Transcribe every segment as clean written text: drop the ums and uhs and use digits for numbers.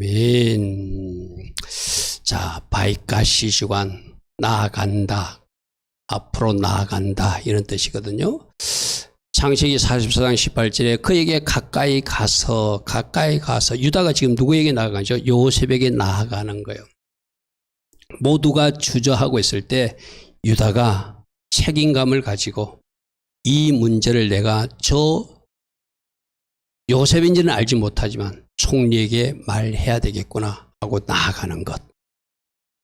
아멘. 자, 바이카시 주관, 나아간다, 앞으로 나아간다, 이런 뜻이거든요. 창세기 44장 18절에 그에게 가까이 가서 유다가 지금 누구에게 나아가죠? 요셉에게 나아가는 거예요. 모두가 주저하고 있을 때 유다가 책임감을 가지고 이 문제를 내가 저 요셉인지는 알지 못하지만 총리에게 말해야 되겠구나 하고 나아가는 것.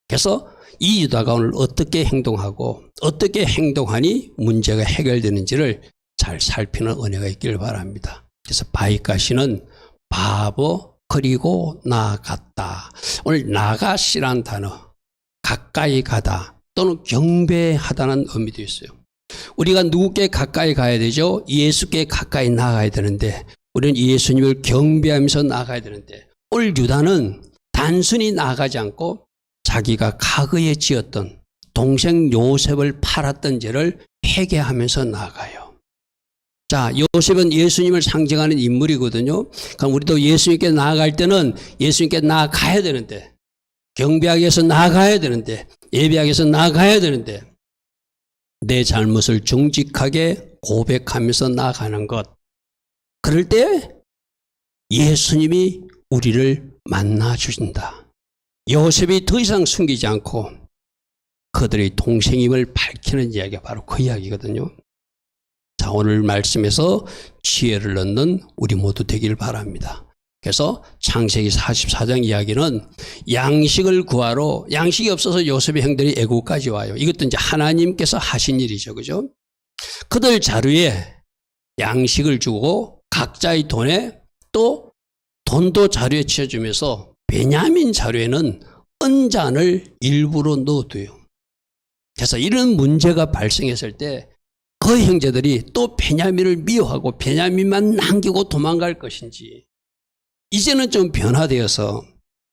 그래서 이 유다가 오늘 어떻게 행동하고 어떻게 행동하니 문제가 해결되는지를 잘 살피는 은혜가 있기를 바랍니다. 그래서 바이카시는 바보 그리고 나아갔다. 오늘 나가시란 단어, 가까이 가다 또는 경배하다는 의미도 있어요. 우리가 누구께 가까이 가야 되죠? 예수께 가까이 나아가야 되는데 우리는 예수님을 경배하면서 나아가야 되는데 오늘 유다는 단순히 나아가지 않고 자기가 과거에 지었던 동생 요셉을 팔았던 죄를 회개하면서 나아가요. 자, 요셉은 예수님을 상징하는 인물이거든요. 그럼 우리도 예수님께 나아갈 때는 예수님께 나아가야 되는데 경배하기 위해서 나아가야 되는데 예배하기 위해서 나아가야 되는데 내 잘못을 정직하게 고백하면서 나아가는 것. 그럴 때 예수님이 우리를 만나 주신다. 요셉이 더 이상 숨기지 않고 그들의 동생임을 밝히는 이야기가 바로 그 이야기거든요. 자, 오늘 말씀에서 지혜를 얻는 우리 모두 되길 바랍니다. 그래서 창세기 44장 이야기는 양식을 구하러 양식이 없어서 요셉의 형들이 애국까지 와요. 이것도 이제 하나님께서 하신 일이죠. 그죠? 그들 자루에 양식을 주고 각자의 돈에 또 돈도 자루에 치워주면서 베냐민 자루에는 은잔을 일부러 넣어둬요. 그래서 이런 문제가 발생했을 때 그 형제들이 또 베냐민을 미워하고 베냐민만 남기고 도망갈 것인지 이제는 좀 변화되어서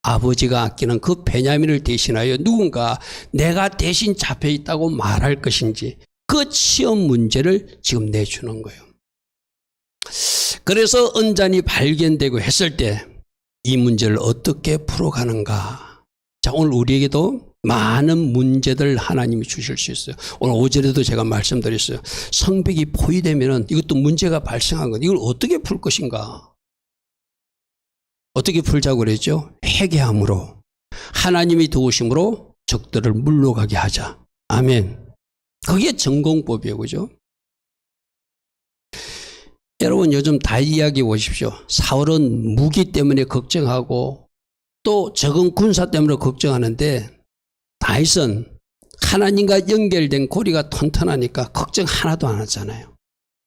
아버지가 아끼는 그 베냐민을 대신하여 누군가 내가 대신 잡혀 있다고 말할 것인지 그 시험 문제를 지금 내주는 거예요. 그래서 은잔이 발견되고 했을 때 이 문제를 어떻게 풀어가는가. 자, 오늘 우리에게도 많은 문제들 하나님이 주실 수 있어요. 오늘 5절에도 제가 말씀드렸어요. 성벽이 포위되면 이것도 문제가 발생한 것. 이걸 어떻게 풀 것인가. 어떻게 풀자고 그랬죠? 회개함으로 하나님이 도우심으로 적들을 물러가게 하자. 아멘. 그게 전공법이에요. 그죠? 여러분 요즘 다 이야기 보십시오. 사울은 무기 때문에 걱정하고 또 적은 군사 때문에 걱정하는데 다윗은 하나님과 연결된 고리가 튼튼하니까 걱정 하나도 안 하잖아요.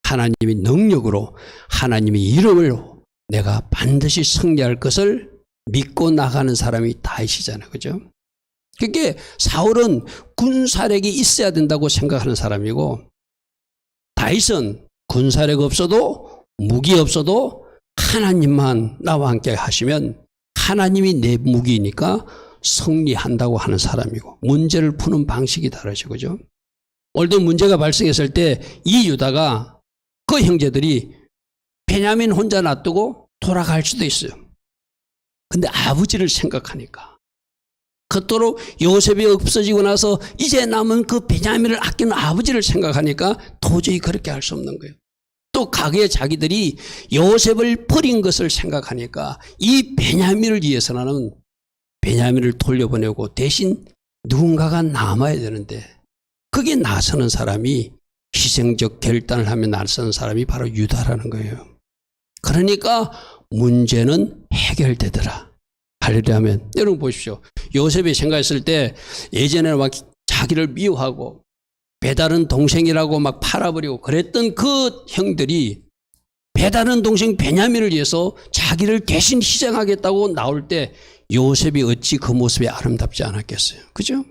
하나님의 능력으로 하나님의 이름을 내가 반드시 승리할 것을 믿고 나가는 사람이 다윗이잖아요. 그죠? 그게 사울은 군사력이 있어야 된다고 생각하는 사람이고 다윗은 군사력 없어도 무기 없어도 하나님만 나와 함께 하시면 하나님이 내 무기이니까 승리한다고 하는 사람이고 문제를 푸는 방식이 다르죠. 그죠? 오늘도 문제가 발생했을 때 이 유다가 그 형제들이 베냐민 혼자 놔두고 돌아갈 수도 있어요. 근데 아버지를 생각하니까 그토록 요셉이 없어지고 나서 이제 남은 그 베냐민을 아끼는 아버지를 생각하니까 도저히 그렇게 할 수 없는 거예요. 또 가게에 자기들이 요셉을 버린 것을 생각하니까 이 베냐민을 위해서는 베냐민을 돌려보내고 대신 누군가가 남아야 되는데 그게 나서는 사람이 희생적 결단을 하며 나서는 사람이 바로 유다라는 거예요. 그러니까 문제는 해결되더라. 할렐루야 하면 여러분 보십시오. 요셉이 생각했을 때 예전에는 막 자기를 미워하고 배다른 동생이라고 막 팔아버리고 그랬던 그 형들이 배다른 동생 베냐민을 위해서 자기를 대신 희생하겠다고 나올 때 요셉이 어찌 그 모습이 아름답지 않았겠어요. 그죠?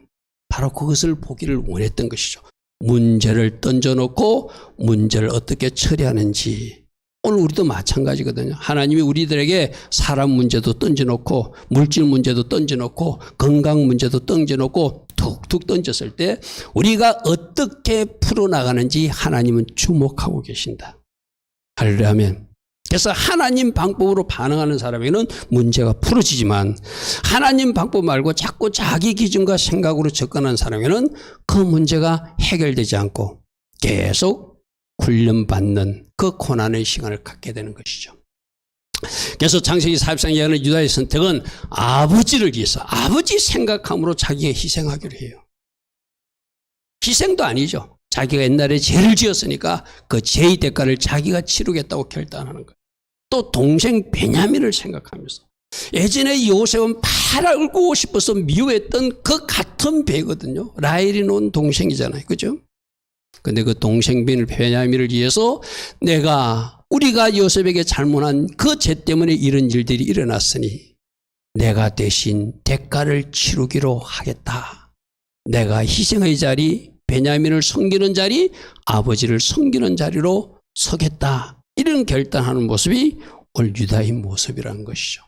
바로 그것을 보기를 원했던 것이죠. 문제를 던져놓고 문제를 어떻게 처리하는지. 오늘 우리도 마찬가지거든요. 하나님이 우리들에게 사람 문제도 던져놓고 물질 문제도 던져놓고 건강 문제도 던져놓고 툭툭 던졌을 때 우리가 어떻게 풀어나가는지 하나님은 주목하고 계신다. 할렐루야 하면 그래서 하나님 방법으로 반응하는 사람에게는 문제가 풀어지지만 하나님 방법 말고 자꾸 자기 기준과 생각으로 접근하는 사람에게는 그 문제가 해결되지 않고 계속 훈련받는 그 고난의 시간을 갖게 되는 것이죠. 그래서 창세기 44장 이야기하는 유다의 선택은 아버지를 위해서 아버지 생각함으로 자기가 희생하기로 해요. 희생도 아니죠. 자기가 옛날에 죄를 지었으니까 그 죄의 대가를 자기가 치르겠다고 결단하는 거예요. 또 동생 베냐민을 생각하면서 예전에 요셉은 팔아올고 싶어서 미워했던 그 같은 배거든요. 라헬이 놓은 동생이잖아요. 그죠? 근데 그 동생 베냐민을 위해서 우리가 요셉에게 잘못한 그 죄 때문에 이런 일들이 일어났으니 내가 대신 대가를 치르기로 하겠다. 내가 희생의 자리, 베냐민을 섬기는 자리, 아버지를 섬기는 자리로 서겠다. 이런 결단하는 모습이 오늘 유다의 모습이라는 것이죠.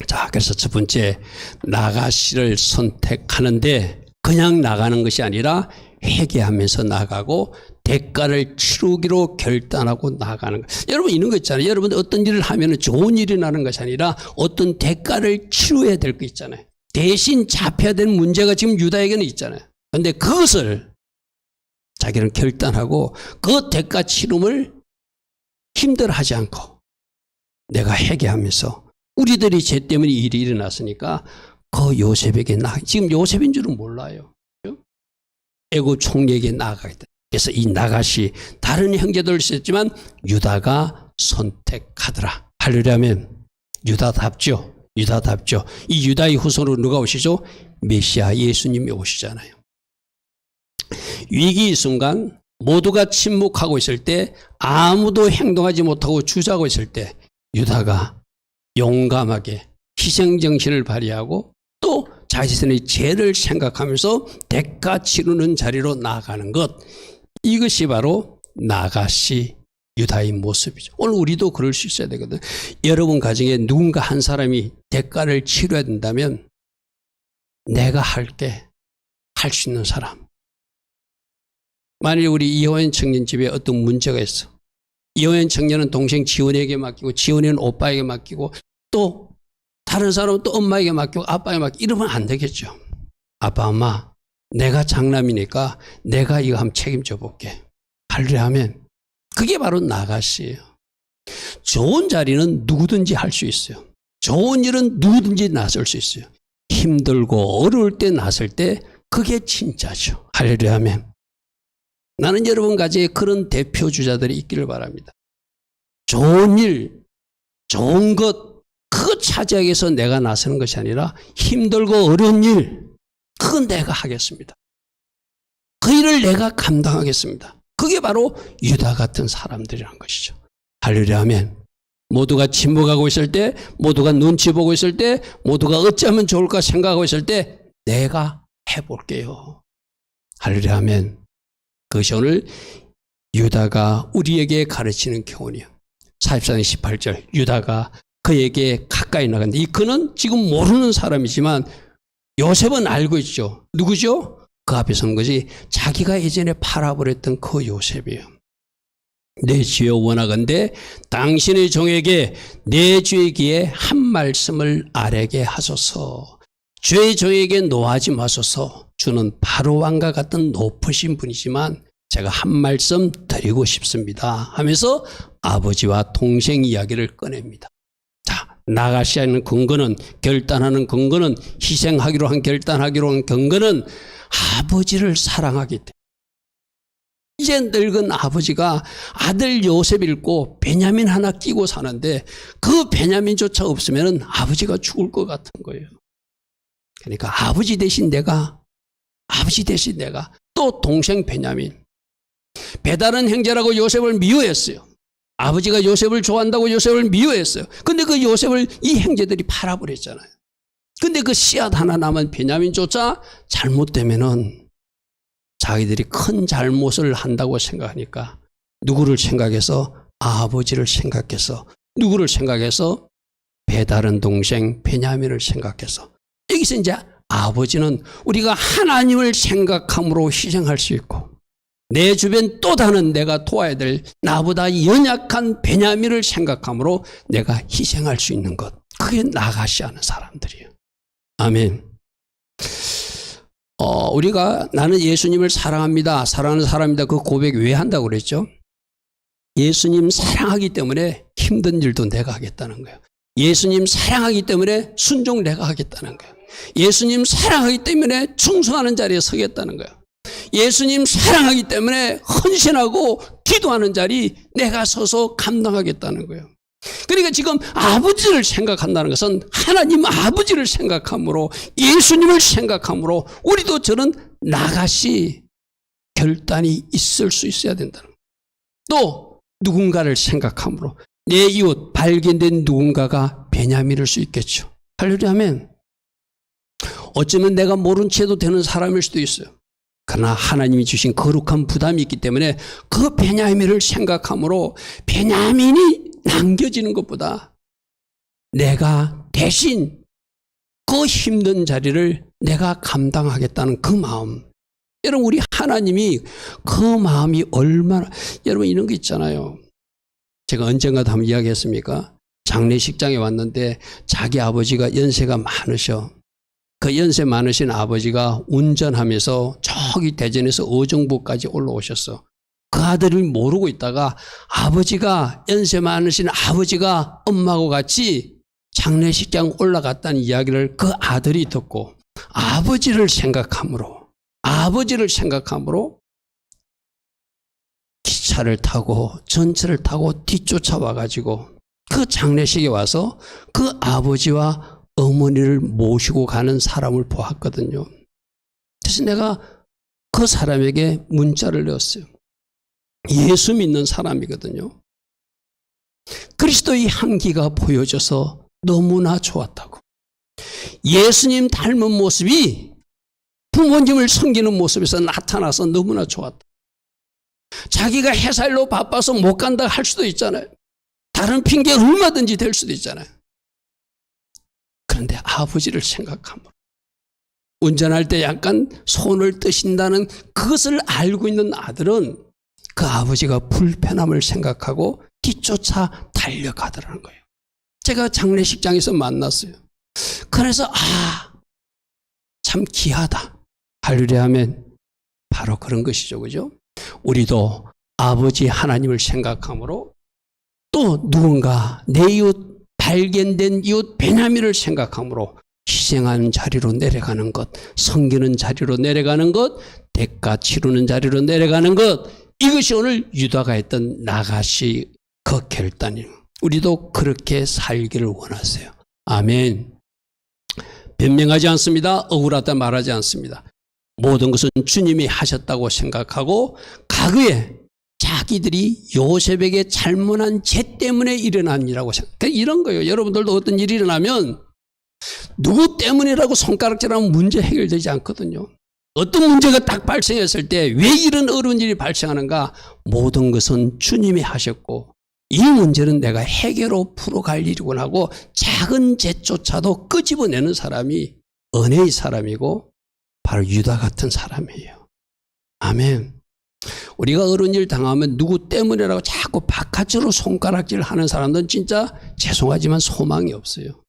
자, 그래서 첫 번째 나가시를 선택하는데 그냥 나가는 것이 아니라 회개하면서 나가고 대가를 치르기로 결단하고 나가는 것. 여러분 이런 거 있잖아요. 여러분 어떤 일을 하면 좋은 일이 나는 것이 아니라 어떤 대가를 치러야 될 거 있잖아요. 대신 잡혀야 되는 문제가 지금 유다에게는 있잖아요. 그런데 그것을 자기는 결단하고 그 대가 치름을 힘들어하지 않고 내가 회개하면서 우리들이 죄 때문에 일이 일어났으니까 그 요셉에게 지금 요셉인 줄은 몰라요. 애굽 총리에게 나아가겠다. 그래서 이 나가시 다른 형제들도 있었지만 유다가 선택하더라. 하려면 유다답죠. 이 유다의 후손으로 누가 오시죠? 메시아 예수님이 오시잖아요. 위기의 순간 모두가 침묵하고 있을 때 아무도 행동하지 못하고 주저하고 있을 때 유다가 용감하게 희생정신을 발휘하고 또 자신의 죄를 생각하면서 대가 치르는 자리로 나아가는 것, 이것이 바로 나가시 유다의 모습이죠. 오늘 우리도 그럴 수 있어야 되거든. 여러분 가정에 누군가 한 사람이 대가를 치러야 된다면 내가 할게 할 수 있는 사람. 만일 우리 이호연 청년 집에 어떤 문제가 있어. 이호연 청년은 동생 지원에게 맡기고 지원이는 오빠에게 맡기고 또 다른 사람은 또 엄마에게 맡기고 아빠에게 맡기고 이러면 안 되겠죠. 아빠 엄마 내가 장남이니까 내가 이거 한번 책임져 볼게. 하려 하면 그게 바로 나가시예요. 좋은 자리는 누구든지 할 수 있어요. 좋은 일은 누구든지 나설 수 있어요. 힘들고 어려울 때 나설 때 그게 진짜죠. 하려 하면 나는 여러분 가정에 그런 대표 주자들이 있기를 바랍니다. 좋은 일, 좋은 것, 그거 차지하기 위해서 내가 나서는 것이 아니라 힘들고 어려운 일, 그건 내가 하겠습니다. 그 일을 내가 감당하겠습니다. 그게 바로 유다 같은 사람들이란 것이죠. 하려려 하면 모두가 침묵하고 있을 때, 모두가 눈치 보고 있을 때, 모두가 어쩌면 좋을까 생각하고 있을 때 내가 해볼게요. 하려려 하면 그것이 오늘 유다가 우리에게 가르치는 교훈이에요. 44장 18절 유다가 그에게 가까이 나간다. 이 그는 지금 모르는 사람이지만 요셉은 알고 있죠. 누구죠? 그 앞에 선 것이 자기가 예전에 팔아버렸던 그 요셉이에요. 내 주여 원하건대 당신의 종에게 내 주의 귀에 한 말씀을 아뢰게 하소서. 주의 종에게 노하지 마소서. 주는 바로 왕과 같은 높으신 분이지만 제가 한 말씀 드리고 싶습니다 하면서 아버지와 동생 이야기를 꺼냅니다. 자, 나가시 하는 근거는, 결단하는 근거는, 희생하기로 한 결단하기로 한 근거는 아버지를 사랑하기 때문에. 이제 늙은 아버지가 아들 요셉 잃고 베냐민 하나 끼고 사는데 그 베냐민조차 없으면 아버지가 죽을 것 같은 거예요. 그러니까 아버지 대신 내가 또 동생 베냐민, 배다른 형제라고 요셉을 미워했어요. 아버지가 요셉을 좋아한다고 요셉을 미워했어요. 근데 그 요셉을 이 형제들이 팔아버렸잖아요. 근데 그 씨앗 하나 남은 베냐민조차 잘못되면은 자기들이 큰 잘못을 한다고 생각하니까 누구를 생각해서? 아버지를 생각해서. 누구를 생각해서? 배다른 동생 베냐민을 생각해서. 여기서 이제 아버지는 우리가 하나님을 생각함으로 희생할 수 있고 내 주변 또 다른 내가 도와야 될 나보다 연약한 베냐민을 생각함으로 내가 희생할 수 있는 것. 그게 나가시 하는 사람들이에요. 아멘. 우리가 나는 예수님을 사랑합니다. 사랑하는 사람이다. 그 고백 왜 한다고 그랬죠? 예수님 사랑하기 때문에 힘든 일도 내가 하겠다는 거예요. 예수님 사랑하기 때문에 순종 내가 하겠다는 거예요. 예수님 사랑하기 때문에 충성하는 자리에 서겠다는 거예요. 예수님 사랑하기 때문에 헌신하고 기도하는 자리 내가 서서 감당하겠다는 거예요. 그러니까 지금 아버지를 생각한다는 것은 하나님 아버지를 생각함으로 예수님을 생각함으로 우리도 저는 나가시 결단이 있을 수 있어야 된다는 거예요. 또 누군가를 생각함으로 내 이웃 발견된 누군가가 베냐민일 수 있겠죠. 하려면 어쩌면 내가 모른 채도 되는 사람일 수도 있어요. 그러나 하나님이 주신 거룩한 부담이 있기 때문에 그 베냐민을 생각함으로 베냐민이 남겨지는 것보다 내가 대신 그 힘든 자리를 내가 감당하겠다는 그 마음. 여러분 우리 하나님이 그 마음이 얼마나, 여러분 이런 거 있잖아요. 제가 언젠가도 한번 이야기했습니까? 장례식장에 왔는데 자기 아버지가 연세가 많으셔. 그 연세 많으신 아버지가 운전하면서 저기 대전에서 어정부까지 올라오셨어. 그 아들을 모르고 있다가 아버지가 연세 많으신 아버지가 엄마하고 같이 장례식장 올라갔다는 이야기를 그 아들이 듣고 아버지를 생각함으로 기차를 타고 전철을 타고 뒤쫓아와 가지고 그 장례식에 와서 그 아버지와 어머니를 모시고 가는 사람을 보았거든요. 그래서 내가 그 사람에게 문자를 넣었어요. 예수 믿는 사람이거든요. 그리스도의 향기가 보여져서 너무나 좋았다고. 예수님 닮은 모습이 부모님을 섬기는 모습에서 나타나서 너무나 좋았다. 자기가 회사일로 바빠서 못 간다 할 수도 있잖아요. 다른 핑계 얼마든지 될 수도 있잖아요. 그런데 아버지를 생각함으로 운전할 때 약간 손을 뜨신다는 그것을 알고 있는 아들은 그 아버지가 불편함을 생각하고 뒤쫓아 달려가더라는 거예요. 제가 장례식장에서 만났어요. 그래서 참 귀하다. 할렐루야 하면 바로 그런 것이죠. 그죠? 우리도 아버지 하나님을 생각함으로 또 누군가 내 이웃 발견된 이웃 베냐민을 생각함으로 희생하는 자리로 내려가는 것, 섬기는 자리로 내려가는 것, 대가 치르는 자리로 내려가는 것, 이것이 오늘 유다가 했던 나가시 그 결단이에요. 우리도 그렇게 살기를 원하세요. 아멘. 변명하지 않습니다. 억울하다 말하지 않습니다. 모든 것은 주님이 하셨다고 생각하고 과거에 자기들이 요셉에게 잘못한 죄 때문에 일어난 일이라고 생각해요. 이런 거예요. 여러분들도 어떤 일이 일어나면 누구 때문이라고 손가락질하면 문제 해결되지 않거든요. 어떤 문제가 딱 발생했을 때 왜 이런 어려운 일이 발생하는가? 모든 것은 주님이 하셨고 이 문제는 내가 해결로 풀어갈 일이구나 하고 작은 죄조차도 끄집어내는 사람이 은혜의 사람이고 바로 유다 같은 사람이에요. 아멘. 우리가 어려운 일 당하면 누구 때문이라고 자꾸 바깥으로 손가락질 하는 사람들은 진짜 죄송하지만 소망이 없어요.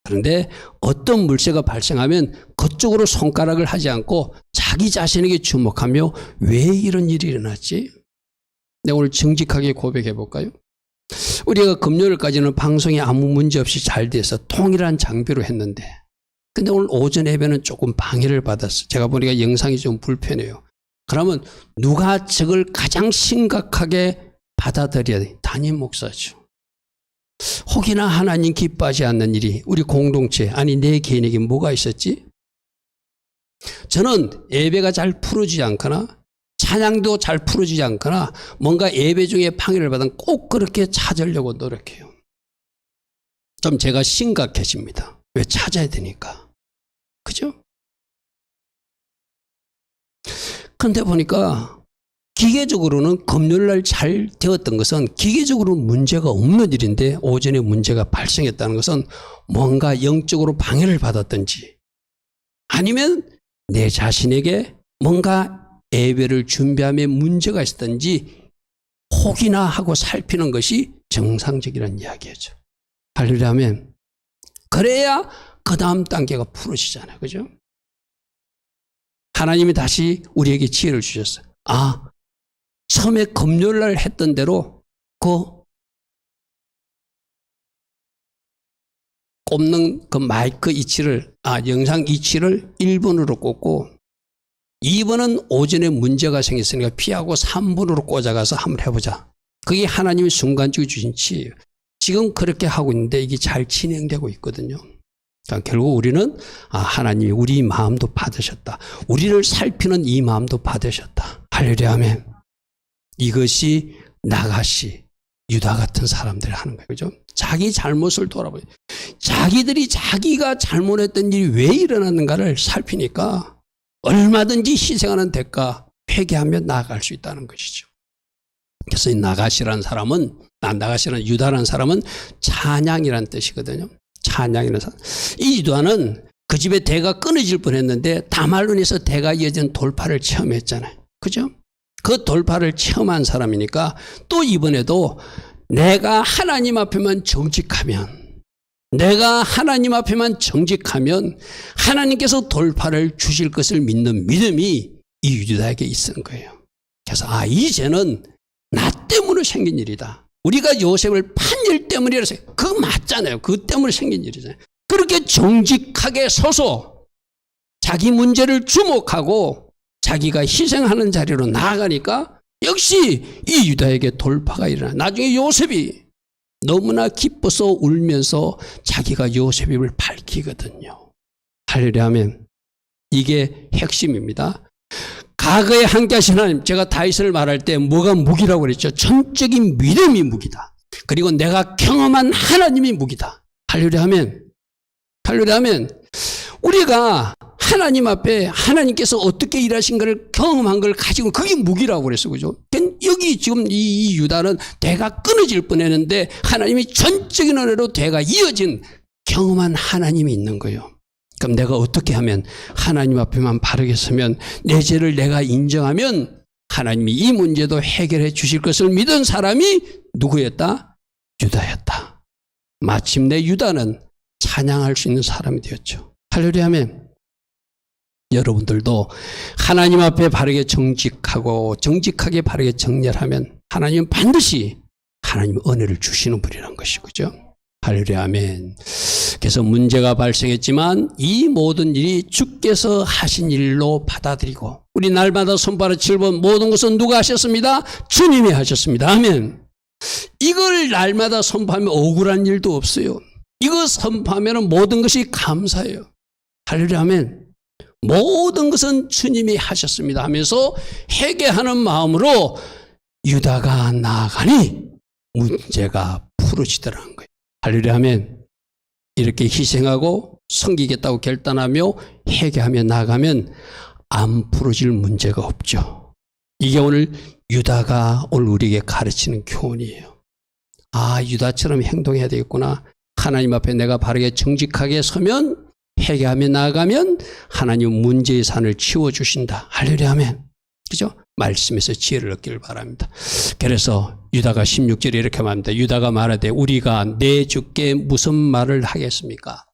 그런데 어떤 물체가 발생하면 그쪽으로 손가락을 하지 않고 자기 자신에게 주목하며 왜 이런 일이 일어났지? 내가 오늘 정직하게 고백해 볼까요? 우리가 금요일까지는 방송이 아무 문제 없이 잘 돼서 통일한 장비로 했는데 근데 오늘 오전 예배는 조금 방해를 받았어요. 제가 보니까 영상이 좀 불편해요. 그러면 누가 저걸 가장 심각하게 받아들여야 돼? 담임 목사죠. 혹이나 하나님 기뻐하지 않는 일이 우리 공동체 아니 내 개인에게 뭐가 있었지? 저는 예배가 잘 풀어지지 않거나 찬양도 잘 풀어지지 않거나 뭔가 예배 중에 방해를 받으면 꼭 그렇게 찾으려고 노력해요. 좀 제가 심각해집니다. 왜 찾아야 되니까. 그죠? 그런데 보니까 기계적으로는 금요일날 잘 되었던 것은 기계적으로 문제가 없는 일인데 오전에 문제가 발생했다는 것은 뭔가 영적으로 방해를 받았든지 아니면 내 자신에게 뭔가 예배를 준비함에 문제가 있었던지 혹이나 하고 살피는 것이 정상적이라는 이야기죠. 할렐루야면 그래야 그 다음 단계가 풀어지잖아요. 그죠? 하나님이 다시 우리에게 지혜를 주셨어요. 처음에 금요일날 했던 대로 그 꼽는 그 마이크 위치를, 영상 위치를 1번으로 꽂고 2번은 오전에 문제가 생겼으니까 피하고 3번으로 꽂아가서 한번 해보자. 그게 하나님이 순간적으로 주신 지혜예요. 지금 그렇게 하고 있는데 이게 잘 진행되고 있거든요. 그러니까 결국 우리는 하나님이 우리 마음도 받으셨다. 우리를 살피는 이 마음도 받으셨다. 할렐루야 아멘. 이것이 나가시, 유다 같은 사람들이 하는 거예요. 그죠? 자기 잘못을 돌아보요. 자기들이 자기가 잘못했던 일이 왜 일어났는가를 살피니까 얼마든지 희생하는 대가 회개하며 나아갈 수 있다는 것이죠. 그래서 이 나가시라는 사람은, 나가시라는 유다라는 사람은 찬양이라는 뜻이거든요. 찬양이라는 사람. 이 유다는 그 집에 대가 끊어질 뻔했는데 다말로 인해서 대가 이어진 돌파를 체험했잖아요. 그죠? 그 돌파를 체험한 사람이니까 또 이번에도 내가 하나님 앞에만 정직하면, 내가 하나님 앞에만 정직하면 하나님께서 돌파를 주실 것을 믿는 믿음이 이 유다에게 있는 거예요. 그래서 이제는 나 때문에 생긴 일이다. 우리가 요셉을 판 일 때문이라서 그거 맞잖아요. 그 때문에 생긴 일이잖아요. 그렇게 정직하게 서서 자기 문제를 주목하고 자기가 희생하는 자리로 나아가니까 역시 이 유다에게 돌파가 일어나. 나중에 요셉이 너무나 기뻐서 울면서 자기가 요셉임을 밝히거든요. 할렐루야 하면 이게 핵심입니다. 과거에 함께 하신 하나님, 제가 다윗을 말할 때 뭐가 무기라고 그랬죠? 전적인 믿음이 무기다. 그리고 내가 경험한 하나님이 무기다. 할렐루야 하면 우리가 하나님 앞에 하나님께서 어떻게 일하신 것을 경험한 걸 가지고 그게 무기라고 그랬어. 그죠? 여기 지금 이 유다는 대가 끊어질 뻔했는데 하나님이 전적인 은혜로 대가 이어진 경험한 하나님이 있는 거예요. 그럼 내가 어떻게 하면 하나님 앞에만 바르게 서면 내 죄를 내가 인정하면 하나님이 이 문제도 해결해 주실 것을 믿은 사람이 누구였다? 유다였다. 마침내 유다는 찬양할 수 있는 사람이 되었죠. 할렐루야 하면 여러분들도 하나님 앞에 바르게 정직하고 정직하게 바르게 정렬하면 하나님은 반드시 하나님 은혜를 주시는 분이라는 것이죠. 그죠? 할렐루야 아멘. 그래서 문제가 발생했지만 이 모든 일이 주께서 하신 일로 받아들이고 우리 날마다 손바닥 7번 모든 것은 누가 하셨습니다? 주님이 하셨습니다. 아멘. 이걸 날마다 선포하면 억울한 일도 없어요. 이거 선포하면 모든 것이 감사해요. 할렐루야 아멘. 모든 것은 주님이 하셨습니다 하면서 회개하는 마음으로 유다가 나아가니 문제가 풀어지더라는 거예요. 할렐루야 하면 이렇게 희생하고 섬기겠다고 결단하며 회개하며 나아가면 안 풀어질 문제가 없죠. 이게 오늘 유다가 오늘 우리에게 가르치는 교훈이에요. 유다처럼 행동해야 되겠구나. 하나님 앞에 내가 바르게 정직하게 서면 회개하며 나아가면 하나님 문제의 산을 치워주신다. 할렐루야 아멘. 그죠? 말씀에서 지혜를 얻기를 바랍니다. 그래서 유다가 16절에 이렇게 말합니다. 유다가 말하되 우리가 내 주께 무슨 말을 하겠습니까?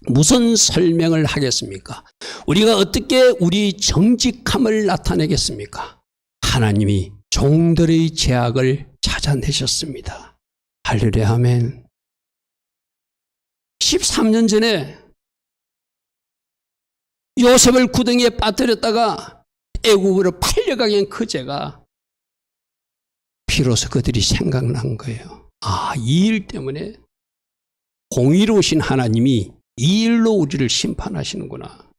무슨 설명을 하겠습니까? 우리가 어떻게 우리 정직함을 나타내겠습니까? 하나님이 종들의 죄악을 찾아내셨습니다. 할렐루야 아멘. 13년 전에 요셉을 구덩이에 빠뜨렸다가 애굽으로 팔려가게 한 그 죄가 비로소 그들이 생각난 거예요. 이 일 때문에 공의로우신 하나님이 이 일로 우리를 심판하시는구나.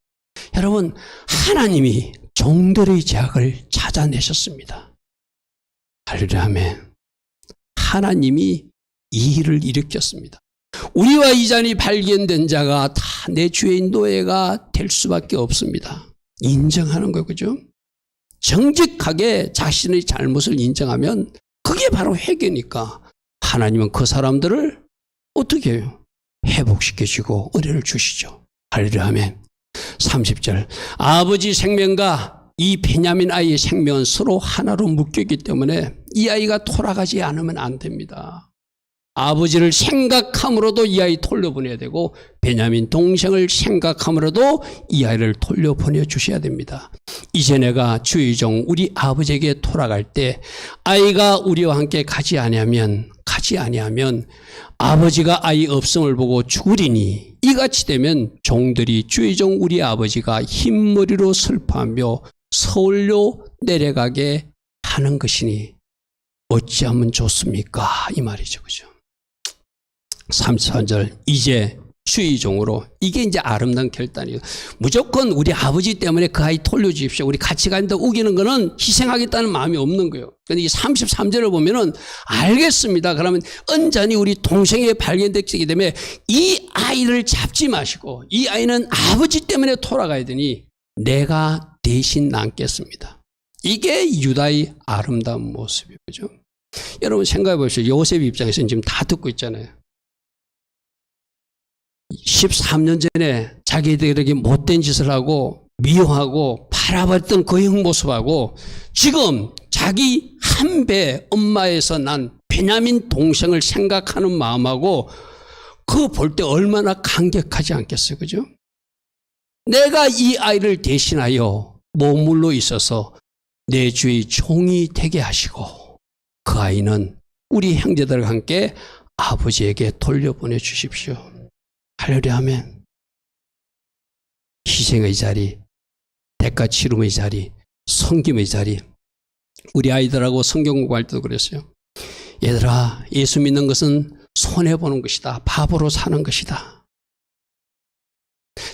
여러분, 하나님이 종들의 죄악을 찾아내셨습니다. 할렐루야 아멘. 하나님이 이 일을 일으켰습니다. 우리와 이 잔이 발견된 자가 다 내 주인 노예가 될 수밖에 없습니다. 인정하는 거예요. 그죠? 정직하게 자신의 잘못을 인정하면 그게 바로 회개니까 하나님은 그 사람들을 어떻게 해요? 회복시켜주고 은혜를 주시죠. 할렐루야 아멘. 30절 아버지 생명과 이 베냐민 아이의 생명은 서로 하나로 묶였기 때문에 이 아이가 돌아가지 않으면 안 됩니다. 아버지를 생각함으로도 이 아이 돌려보내야 되고 베냐민 동생을 생각함으로도 이 아이를 돌려보내 주셔야 됩니다. 이제 내가 주의 종 우리 아버지에게 돌아갈 때 아이가 우리와 함께 가지 아니하면 아버지가 아이 없음을 보고 죽으리니 이같이 되면 종들이 주의 종 우리 아버지가 흰머리로 슬퍼하며 서울로 내려가게 하는 것이니 어찌하면 좋습니까? 이 말이죠. 그죠? 33절 이제 주의 종으로 이게 이제 아름다운 결단이에요. 무조건 우리 아버지 때문에 그 아이 돌려주십시오. 우리 같이 간다 우기는 거는 희생하겠다는 마음이 없는 거예요. 그런데 이 33절을 보면은 알겠습니다. 그러면 언짢이 우리 동생이 발견되기 때문에 이 아이를 잡지 마시고 이 아이는 아버지 때문에 돌아가야 되니 내가 대신 남겠습니다. 이게 유다의 아름다운 모습이죠. 그죠? 여러분 생각해 보십시오. 요셉 입장에서는 지금 다 듣고 있잖아요. 13년 전에 자기들에게 못된 짓을 하고 미워하고 바라봤던 그 모습하고 지금 자기 한 배 엄마에서 난 베냐민 동생을 생각하는 마음하고 그거 볼 때 얼마나 감격하지 않겠어요. 그죠? 내가 이 아이를 대신하여 머물러 있어서 내 주의 종이 되게 하시고 그 아이는 우리 형제들과 함께 아버지에게 돌려보내 주십시오. 할렐루야 하면 희생의 자리, 대가 치름의 자리, 섬김의 자리. 우리 아이들하고 성경 공부할 때도 그랬어요. 얘들아, 예수 믿는 것은 손해보는 것이다. 바보로 사는 것이다.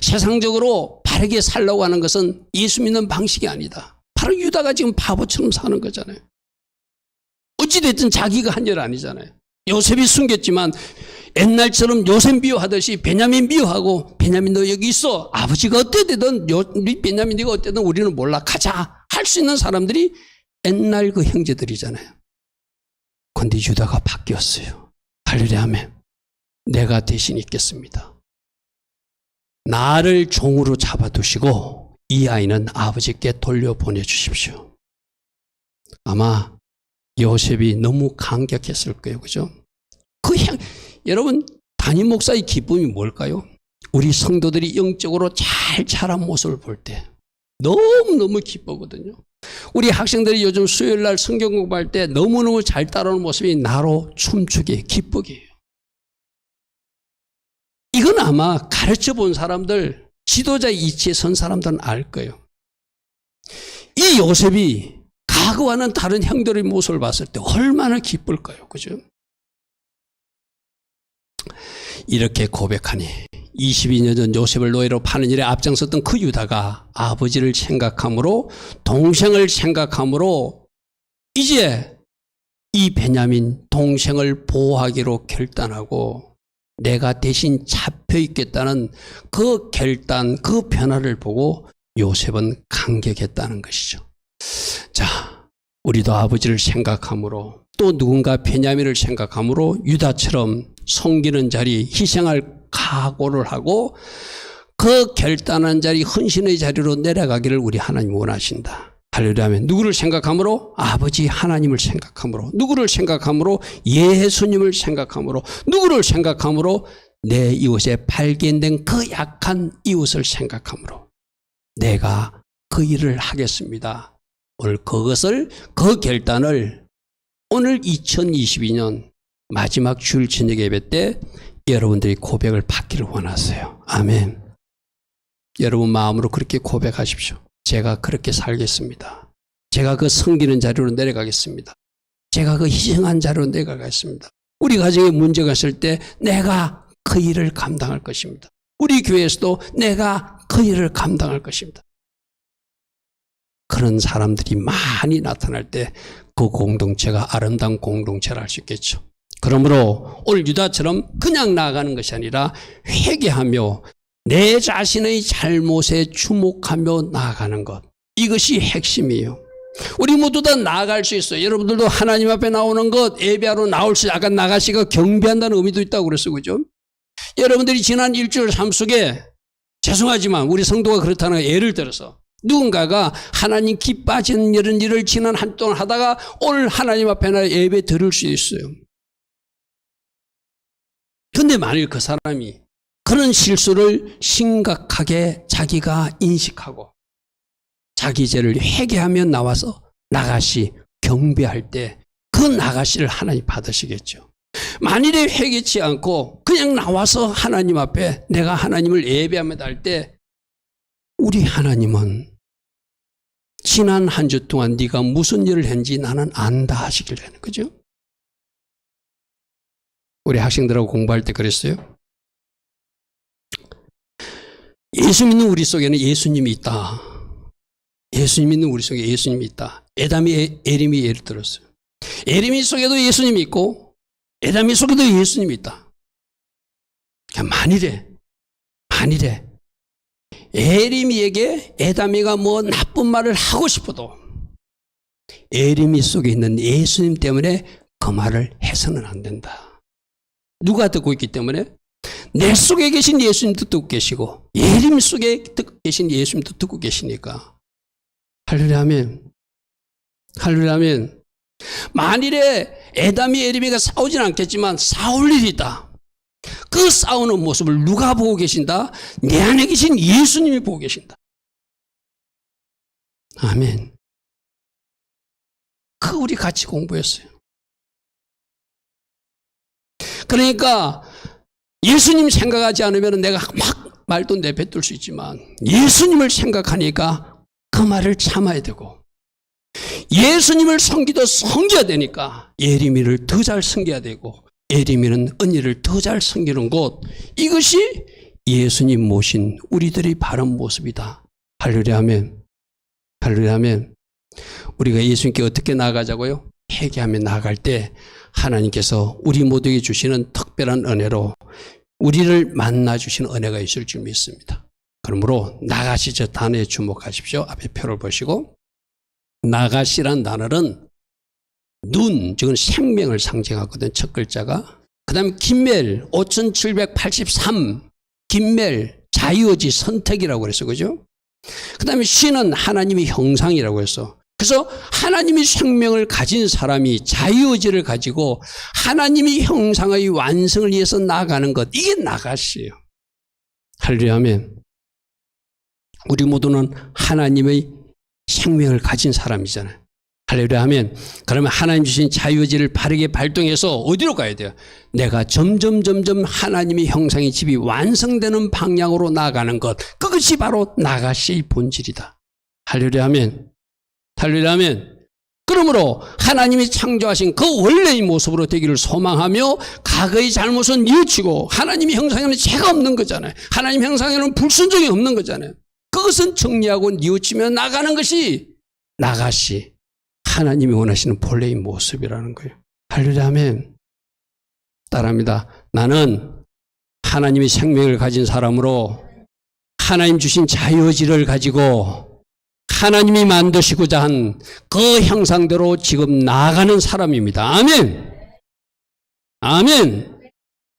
세상적으로 바르게 살려고 하는 것은 예수 믿는 방식이 아니다. 바로 유다가 지금 바보처럼 사는 거잖아요. 어찌됐든 자기가 한 일 아니잖아요. 요셉이 숨겼지만 옛날처럼 요셉 미워하듯이 베냐민 미워하고 베냐민 너 여기 있어. 아버지가 어때든 우리 베냐민 네가 어때든 우리는 몰라. 가자. 할 수 있는 사람들이 옛날 그 형제들이잖아요. 그런데 유다가 바뀌었어요. 할렐루야 아멘. 내가 대신 있겠습니다. 나를 종으로 잡아두시고 이 아이는 아버지께 돌려보내 주십시오. 아마 요셉이 너무 감격했을 거예요. 그죠? 여러분 담임 목사의 기쁨이 뭘까요? 우리 성도들이 영적으로 잘 자란 모습을 볼 때 너무너무 기쁘거든요. 우리 학생들이 요즘 수요일 날 성경 공부할 때 너무너무 잘 따라오는 모습이 나로 춤추게 기쁘게 해요. 이건 아마 가르쳐 본 사람들, 지도자의 이치에 선 사람들은 알 거예요. 이 요셉이 과거와는 다른 형들의 모습을 봤을 때 얼마나 기쁠까요? 그죠? 이렇게 고백하니 22년 전 요셉을 노예로 파는 일에 앞장섰던 그 유다가 아버지를 생각함으로 동생을 생각함으로 이제 이 베냐민 동생을 보호하기로 결단하고 내가 대신 잡혀 있겠다는 그 결단, 그 변화를 보고 요셉은 감격했다는 것이죠. 자, 우리도 아버지를 생각함으로 또 누군가 베냐민을 생각함으로 유다처럼 섬기는 자리, 희생할 각오를 하고 그 결단한 자리, 헌신의 자리로 내려가기를 우리 하나님 원하신다. 할렐루야 하면 누구를 생각함으로? 아버지 하나님을 생각함으로. 누구를 생각함으로? 예수님을 생각함으로. 누구를 생각함으로? 내 이웃에 발견된 그 약한 이웃을 생각함으로. 내가 그 일을 하겠습니다. 오늘 그 결단을 오늘 2022년 마지막 주일 저녁 예배 때 여러분들이 고백을 받기를 원하세요. 아멘. 여러분 마음으로 그렇게 고백하십시오. 제가 그렇게 살겠습니다. 제가 그 섬기는 자리로 내려가겠습니다. 제가 그 희생한 자리로 내려가겠습니다. 우리 가정에 문제가 있을 때 내가 그 일을 감당할 것입니다. 우리 교회에서도 내가 그 일을 감당할 것입니다. 그런 사람들이 많이 나타날 때 그 공동체가 아름다운 공동체를 할 수 있겠죠. 그러므로 오늘 유다처럼 그냥 나아가는 것이 아니라 회개하며 내 자신의 잘못에 주목하며 나아가는 것. 이것이 핵심이에요. 우리 모두 다 나아갈 수 있어요. 여러분들도 하나님 앞에 나오는 것, 예배하러 나올 수, 아까 나가시가 경배한다는 의미도 있다고 그랬어요. 그죠? 여러분들이 지난 일주일 삶 속에 죄송하지만 우리 성도가 그렇다는 예를 들어서 누군가가 하나님 기뻐하시는 이런 일을 지난 한 동안 하다가 오늘 하나님 앞에 나 예배 드릴 수 있어요. 근데 만일 그 사람이 그런 실수를 심각하게 자기가 인식하고 자기 죄를 회개하며 나와서 나가시 경배할 때 그 나가시를 하나님 받으시겠죠. 만일에 회개치 않고 그냥 나와서 하나님 앞에 내가 하나님을 예배하며 할 때 우리 하나님은 지난 한 주 동안 네가 무슨 일을 했는지 나는 안다 하시길 하는 거죠. 우리 학생들하고 공부할 때 그랬어요. 예수 믿는 우리 속에는 예수님이 있다. 예수 믿는 우리 속에 예수님이 있다. 에담이 에림이 예를 들었어요. 에림이 속에도 예수님이 있고 에담이 속에도 예수님이 있다. 만일에 에림이에게 에담이가 뭐 나쁜 말을 하고 싶어도 에림이 속에 있는 예수님 때문에 그 말을 해서는 안 된다. 누가 듣고 있기 때문에? 내 속에 계신 예수님도 듣고 계시고 예림 속에 계신 예수님도 듣고 계시니까. 할렐루야 아멘. 할렐루야 아멘. 만일에 에담이 에림이가 싸우진 않겠지만 싸울 일이 있다. 그 싸우는 모습을 누가 보고 계신다? 내 안에 계신 예수님이 보고 계신다. 아멘. 그 우리 같이 공부했어요. 그러니까 예수님 생각하지 않으면 내가 막 말도 내뱉을 수 있지만 예수님을 생각하니까 그 말을 참아야 되고 예수님을 섬기도 섬겨야 되니까 예림이를 더 잘 섬겨야 되고 예림이는 언니를 더 잘 섬기는 곳, 이것이 예수님 모신 우리들의 바른 모습이다. 할렐루야 아멘. 할렐루야 아멘. 우리가 예수님께 어떻게 나아가자고요? 회개하며 나아갈 때 하나님께서 우리 모두에게 주시는 특별한 은혜로 우리를 만나 주시는 은혜가 있을 줄 믿습니다. 그러므로 나가시 저 단어에 주목하십시오. 앞에 표를 보시고 나가시란 단어는 눈, 즉 생명을 상징하거든. 첫 글자가. 그 다음에 김멜 5783 김멜 자유의지 선택이라고 그랬어. 그죠? 그 다음에 신은 하나님의 형상이라고 했어. 그래서 하나님의 생명을 가진 사람이 자유의지를 가지고 하나님의 형상의 완성을 위해서 나아가는 것, 이게 나가시예요. 할렐루야 아멘. 우리 모두는 하나님의 생명을 가진 사람이잖아요. 할렐루야 하면 그러면 하나님 주신 자유의지를 바르게 발동해서 어디로 가야 돼요? 내가 점점 하나님의 형상의 집이 완성되는 방향으로 나아가는 것, 그것이 바로 나가시의 본질이다. 할렐루야 하면 할렐루야 하면 그러므로 하나님이 창조하신 그 원래의 모습으로 되기를 소망하며 과거의 잘못은 뉘우치고 하나님의 형상에는 죄가 없는 거잖아요. 하나님 형상에는 불순종이 없는 거잖아요. 그것은 정리하고 뉘우치며 나가는 것이 나가시 하나님이 원하시는 본래의 모습이라는 거예요. 할렐루야 아멘. 따라합니다. 나는 하나님의 생명을 가진 사람으로 하나님 주신 자유의지를 가지고 하나님이 만드시고자 한 그 형상대로 지금 나아가는 사람입니다. 아멘. 아멘.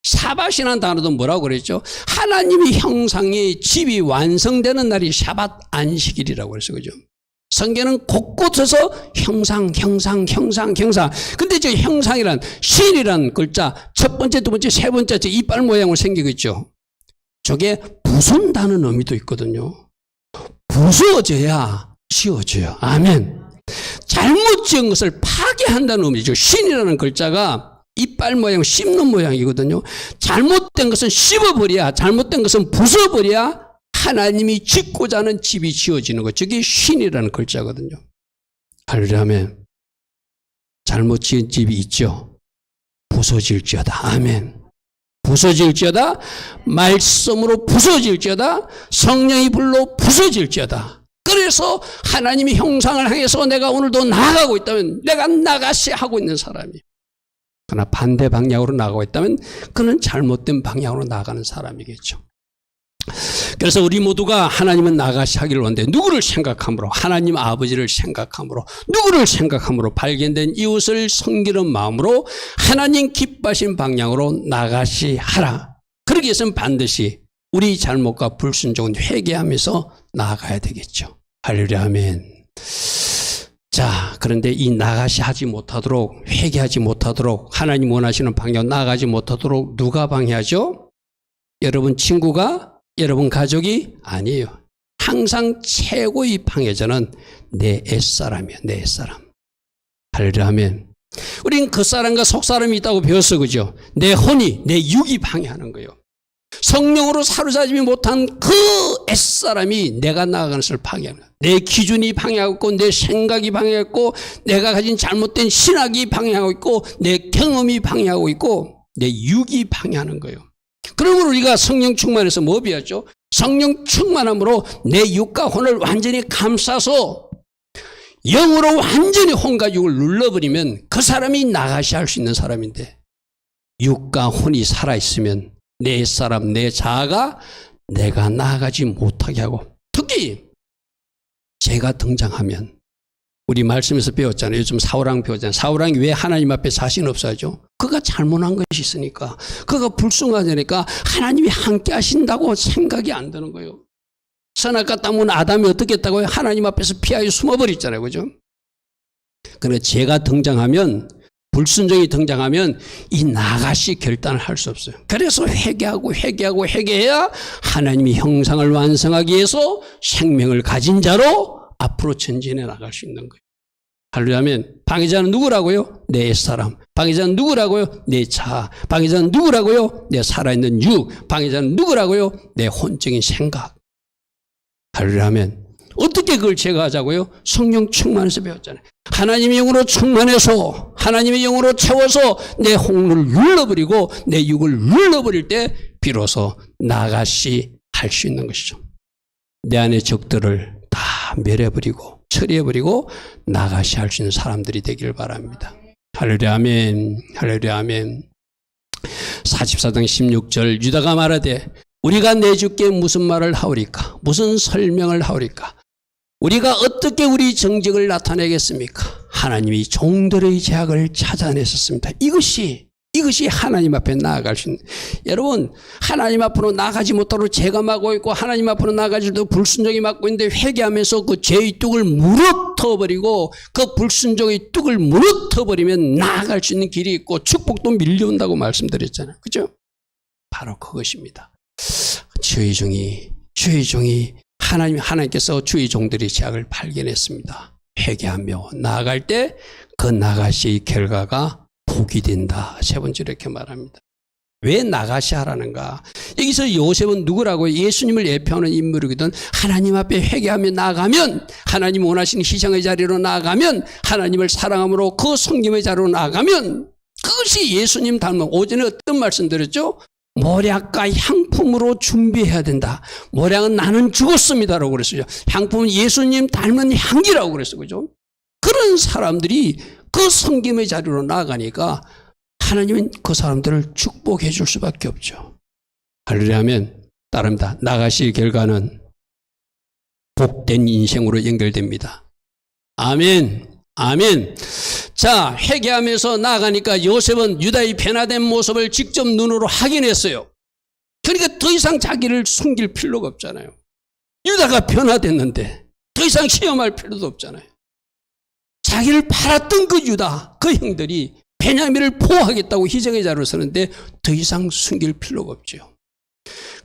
샤밧이라는 단어도 뭐라고 그랬죠? 하나님의 형상의 집이 완성되는 날이 샤밧 안식일이라고 그랬어요. 그죠? 성경은 곳곳에서 형상. 근데 저 형상이란 신이란 글자 첫 번째, 두 번째, 세 번째 이빨 모양으로 생기고 있죠. 저게 부순다는 의미도 있거든요. 부서져야 지어져요. 아멘. 잘못 지은 것을 파괴한다는 의미죠. 신이라는 글자가 이빨 모양, 씹는 모양이거든요. 잘못된 것은 씹어버려야, 잘못된 것은 부숴버려야 하나님이 짓고자 하는 집이 지어지는 것. 저게 신이라는 글자거든요. 할렐루야 아멘. 잘못 지은 집이 있죠. 부서질지어다. 아멘. 부서질지어다. 말씀으로 부서질지어다. 성령의 불로 부서질지어다. 그래서 하나님의 형상을 향해서 내가 오늘도 나아가고 있다면 내가 나가시 하고 있는 사람이에요. 그러나 반대 방향으로 나가고 있다면 그는 잘못된 방향으로 나가는 사람이겠죠. 그래서 우리 모두가 하나님은 나가시 하기를 원하는데 누구를 생각함으로? 하나님 아버지를 생각함으로, 누구를 생각함으로? 발견된 이웃을 섬기는 마음으로 하나님 기뻐하신 방향으로 나가시 하라. 그러기 위해서는 반드시 우리 잘못과 불순종은 회개하면서 나아가야 되겠죠. 할렐루야, 아멘. 자, 그런데 이 나가시 하지 못하도록, 회개하지 못하도록, 하나님 원하시는 방향 나아가지 못하도록 누가 방해하죠? 여러분 친구가, 여러분 가족이 아니에요. 항상 최고의 방해자는 내 옛사람이야, 내 옛사람. 할렐루야, 아멘. 우린 그 사람과 속사람이 있다고 배웠어, 그죠? 내 혼이, 내 육이 방해하는 거예요. 성령으로 사로잡지 못한 그 옛사람이 내가 나아가는 것을 방해하는 거예요. 내 기준이 방해하고 있고, 내 생각이 방해하고 있고, 내가 가진 잘못된 신학이 방해하고 있고, 내 경험이 방해하고 있고, 내 육이 방해하는 거예요. 그러므로 우리가 성령 충만해서 뭐 배웠죠? 성령 충만함으로 내 육과 혼을 완전히 감싸서 영으로 완전히 혼과 육을 눌러버리면 그 사람이 나가시 할 수 있는 사람인데, 육과 혼이 살아있으면 내 사람, 내 자아가 내가 나아가지 못하게 하고, 특히 죄가 등장하면, 우리 말씀에서 배웠잖아요. 요즘 사울왕 배웠잖아요. 사울왕이 왜 하나님 앞에 자신 없어하죠? 그가 잘못한 것이 있으니까, 그가 불순하니까 하나님이 함께 하신다고 생각이 안 드는 거예요. 선악과 따문 아담이 어떻게 했다고요? 하나님 앞에서 피하여 숨어버렸잖아요. 그죠? 그런데 죄가 등장하면, 불순종이 등장하면 이 나가시 결단을 할 수 없어요. 그래서 회개해야 하나님이 형상을 완성하기 위해서 생명을 가진 자로 앞으로 전진해 나갈 수 있는 거예요. 할렐루야. 방해자는 누구라고요? 내 옛사람. 방해자는 누구라고요? 내 자아. 방해자는 누구라고요? 내 살아있는 육. 방해자는 누구라고요? 내 혼적인 생각. 할렐루야. 어떻게 그걸 제거하자고요? 성령 충만해서 배웠잖아요. 하나님의 영으로 충만해서, 하나님의 영으로 채워서 내 혼을 눌러버리고 내 육을 눌러버릴 때 비로소 나가시 할 수 있는 것이죠. 내 안의 적들을 다 멸해버리고 처리해버리고 나가시 할 수 있는 사람들이 되기를 바랍니다. 할렐루야, 아멘. 할렐루야, 아멘. 44장 16절 유다가 말하되 우리가 내 주께 무슨 말을 하오리까? 무슨 설명을 하오리까? 우리가 어떻게 우리 정직을 나타내겠습니까? 하나님이 종들의 죄악을 찾아내셨습니다. 이것이 하나님 앞에 나아갈 수 있는, 여러분 하나님 앞으로 나아가지 못하도록 죄가 막고 있고 하나님 앞으로 나아가지도 불순종이 막고 있는데 회개하면서 그 죄의 뚝을 무너뜨려버리고 그 불순종의 뚝을 무너뜨려버리면 나아갈 수 있는 길이 있고 축복도 밀려온다고 말씀드렸잖아요. 그죠? 바로 그것입니다. 주의 종이 하나님께서 주의 종들의 죄악을 발견했습니다. 회개하며 나아갈 때 그 나가시의 결과가 복이 된다. 세 번째로 이렇게 말합니다. 왜 나가시 하라는가? 여기서 요셉은 누구라고요? 예수님을 예표하는 인물이거든. 하나님 앞에 회개하며 나아가면, 하나님 원하시는 희생의 자리로 나아가면, 하나님을 사랑함으로 그 섬김의 자리로 나아가면, 그것이 예수님 닮은, 오전에 어떤 말씀 드렸죠? 모략과 향품으로 준비해야 된다. 모략은 나는 죽었습니다라고 그랬어요. 향품은 예수님 닮은 향기라고 그랬어요. 그죠? 그런 사람들이 그 섬김의 자리로 나아가니까 하나님은 그 사람들을 축복해 줄 수밖에 없죠. 할렐루야 하면 따릅니다. 나가실 결과는 복된 인생으로 연결됩니다. 아멘. 아멘. 자, 회개하면서 나아가니까 요셉은 유다의 변화된 모습을 직접 눈으로 확인했어요. 그러니까 더 이상 자기를 숨길 필요가 없잖아요. 유다가 변화됐는데 더 이상 시험할 필요도 없잖아요. 자기를 팔았던 그 유다, 그 형들이 베냐민을 보호하겠다고 희생의 자로 서는데 더 이상 숨길 필요가 없죠.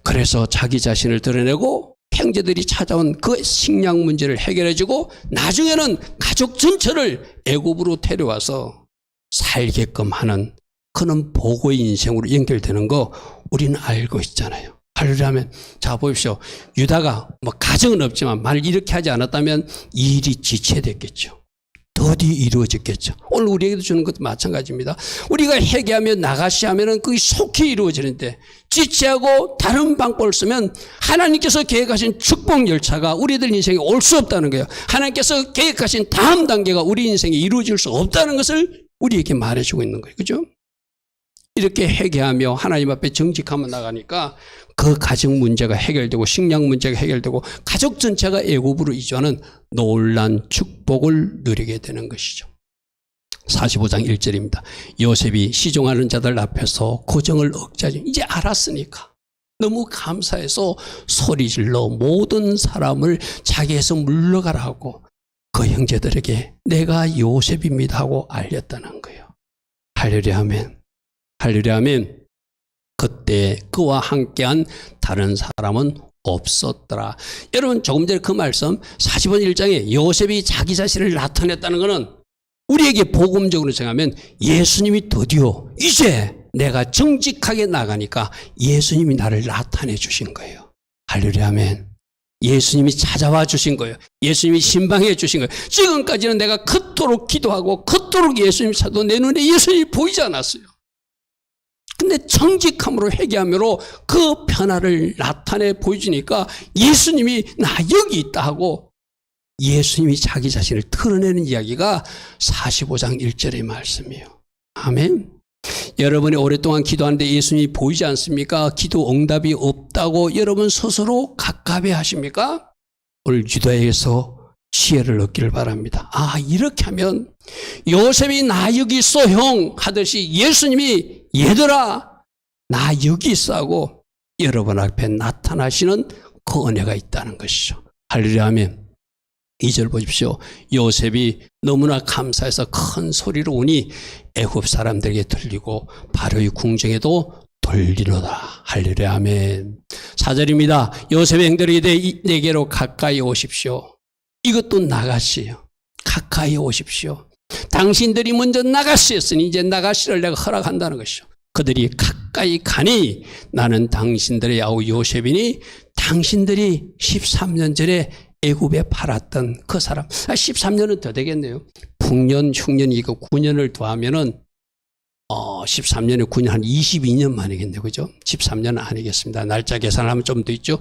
그래서 자기 자신을 드러내고 형제들이 찾아온 그 식량 문제를 해결해주고 나중에는 가족 전체를 애굽으로 데려와서 살게끔 하는 그는 복의 인생으로 연결되는 거 우리는 알고 있잖아요. 하려면 자 보십시오. 유다가 뭐 가정은 없지만 만일 이렇게 하지 않았다면 이 일이 지체됐겠죠. 더디 이루어졌겠죠. 오늘 우리에게도 주는 것도 마찬가지입니다. 우리가 회개하며 나가시 하면은 그게 속히 이루어지는데 지체하고 다른 방법을 쓰면 하나님께서 계획하신 축복 열차가 우리들 인생에 올 수 없다는 거예요. 하나님께서 계획하신 다음 단계가 우리 인생에 이루어질 수 없다는 것을 우리에게 말해주고 있는 거예요. 그죠? 이렇게 회개하며 하나님 앞에 정직하며 나가니까 그 가정 문제가 해결되고 식량 문제가 해결되고 가족 전체가 애굽으로 이주하는 놀란 축복을 누리게 되는 것이죠. 45장 1절입니다. 요셉이 시종하는 자들 앞에서 고정을 억제하지 이제 알았으니까 너무 감사해서 소리질러 모든 사람을 자기에서 물러가라고 그 형제들에게 내가 요셉입니다 하고 알렸다는 거예요. 할렐루야 아멘. 할렐루야 아멘. 그때 그와 함께한 다른 사람은 없었더라. 여러분 조금 전에 그 말씀 40번 1장에 요셉이 자기 자신을 나타냈다는 것은 우리에게 복음적으로 생각하면 예수님이 드디어 이제 내가 정직하게 나가니까 예수님이 나를 나타내 주신 거예요. 할렐루야 아멘. 예수님이 찾아와 주신 거예요. 예수님이 신방해 주신 거예요. 지금까지는 내가 그토록 기도하고 그토록 예수님 찾아도 내 눈에 예수님이 보이지 않았어요. 근데 정직함으로 회개함으로 그 변화를 나타내 보여주니까 예수님이 나 여기 있다 하고 예수님이 자기 자신을 드러내는 이야기가 45장 1절의 말씀이에요. 아멘. 여러분이 오랫동안 기도하는데 예수님이 보이지 않습니까? 기도 응답이 없다고 여러분 스스로 갑갑해 하십니까? 오늘 유다에서 지혜를 얻기를 바랍니다. 아, 이렇게 하면 요셉이 나 여기 있어 형 하듯이 예수님이 얘들아 나 여기 있어 하고 여러분 앞에 나타나시는 그 은혜가 있다는 것이죠. 할렐루야 아멘. 2절 보십시오. 요셉이 너무나 감사해서 큰 소리로 우니 애굽 사람들에게 들리고 바로의 궁정에도 돌리노다. 할렐루야 아멘. 4절입니다. 요셉의 형들에게 내게로 가까이 오십시오. 이것도 나가시요. 가까이 오십시오. 당신들이 먼저 나가시였으니 이제 나가시를 내가 허락한다는 것이죠. 그들이 가까이 가니 나는 당신들의 아우 요셉이니 당신들이 13년 전에 애굽에 팔았던 그 사람. 13년은 더 되겠네요. 풍년, 흉년 이거 9년을 더하면은 13년에 9년 한 22년 만이겠네요. 그죠? 13년은 아니겠습니다. 날짜 계산하면 좀 더 있죠.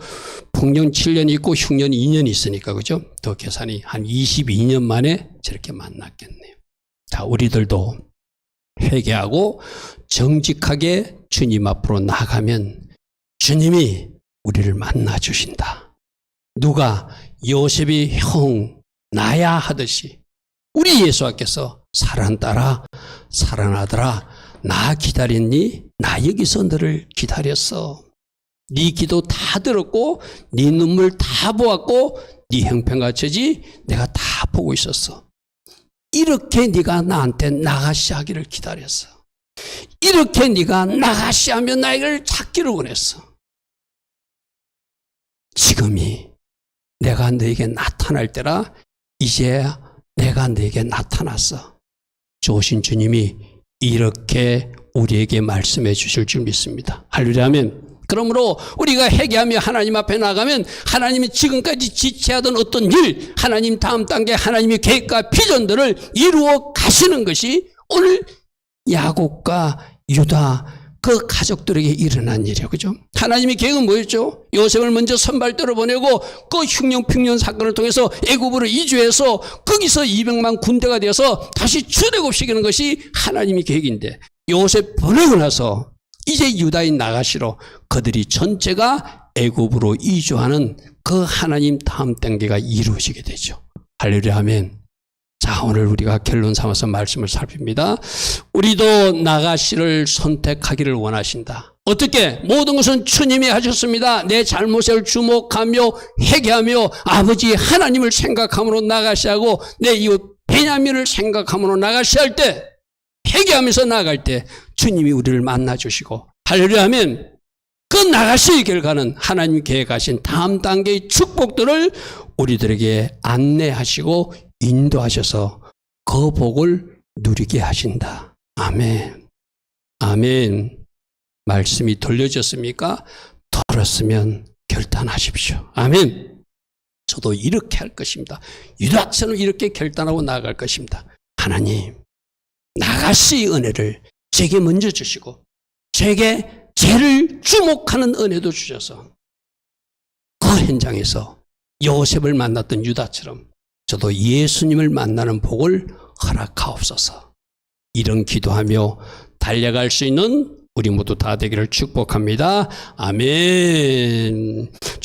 풍년 7년 있고 흉년 2년 있으니까 그죠? 더 계산이 한 22년 만에 저렇게 만났겠네요. 자, 우리들도 회개하고 정직하게 주님 앞으로 나가면 주님이 우리를 만나 주신다. 누가 요셉이 형 나야 하듯이 우리 예수께서 사랑 따라 사랑하더라 나 기다렸니? 나 여기서 너를 기다렸어. 네 기도 다 들었고 네 눈물 다 보았고 네 형편같이 내가 다 보고 있었어. 이렇게 네가 나한테 나가시 하기를 기다렸어. 이렇게 네가 나가시 하면 나를 찾기를 원했어. 지금이 내가 너에게 나타날 때라. 이제 내가 너에게 나타났어. 좋으신 주님이 이렇게 우리에게 말씀해 주실 줄 믿습니다. 할렐루야 아멘. 그러므로 우리가 회개하며 하나님 앞에 나가면 하나님이 지금까지 지체하던 어떤 일, 하나님 다음 단계 하나님의 계획과 비전들을 이루어 가시는 것이 오늘 야곱과 유다 그 가족들에게 일어난 일이에요. 그죠? 하나님의 계획은 뭐였죠? 요셉을 먼저 선발대로 보내고 그 흉년평년 사건을 통해서 애굽으로 이주해서 거기서 200만 군대가 되어서 다시 출애굽시키는 것이 하나님의 계획인데 요셉 보내고 나서 이제 유다인 나가시로 그들이 전체가 애굽으로 이주하는 그 하나님 다음 단계가 이루어지게 되죠. 할렐루야 아멘. 자, 오늘 우리가 결론 삼아서 말씀을 살핍니다. 우리도 나가시를 선택하기를 원하신다. 어떻게? 모든 것은 주님이 하셨습니다. 내 잘못을 주목하며 회개하며 아버지 하나님을 생각함으로 나가시하고 내 이웃 베냐민을 생각함으로 나가시할 때 회개하면서 나갈 때 주님이 우리를 만나주시고 할렐루야 하면 그 나가시의 결과는 하나님 계획하신 다음 단계의 축복들을 우리들에게 안내하시고 인도하셔서 그 복을 누리게 하신다. 아멘. 아멘. 말씀이 들려졌습니까? 들었으면 결단하십시오. 아멘. 저도 이렇게 할 것입니다. 유다처럼 이렇게 결단하고 나아갈 것입니다. 하나님, 나가시 은혜를 제게 먼저 주시고 제게 죄를 주목하는 은혜도 주셔서 그 현장에서 요셉을 만났던 유다처럼 저도 예수님을 만나는 복을 허락하옵소서. 이런 기도하며 달려갈 수 있는 우리 모두 다 되기를 축복합니다. 아멘.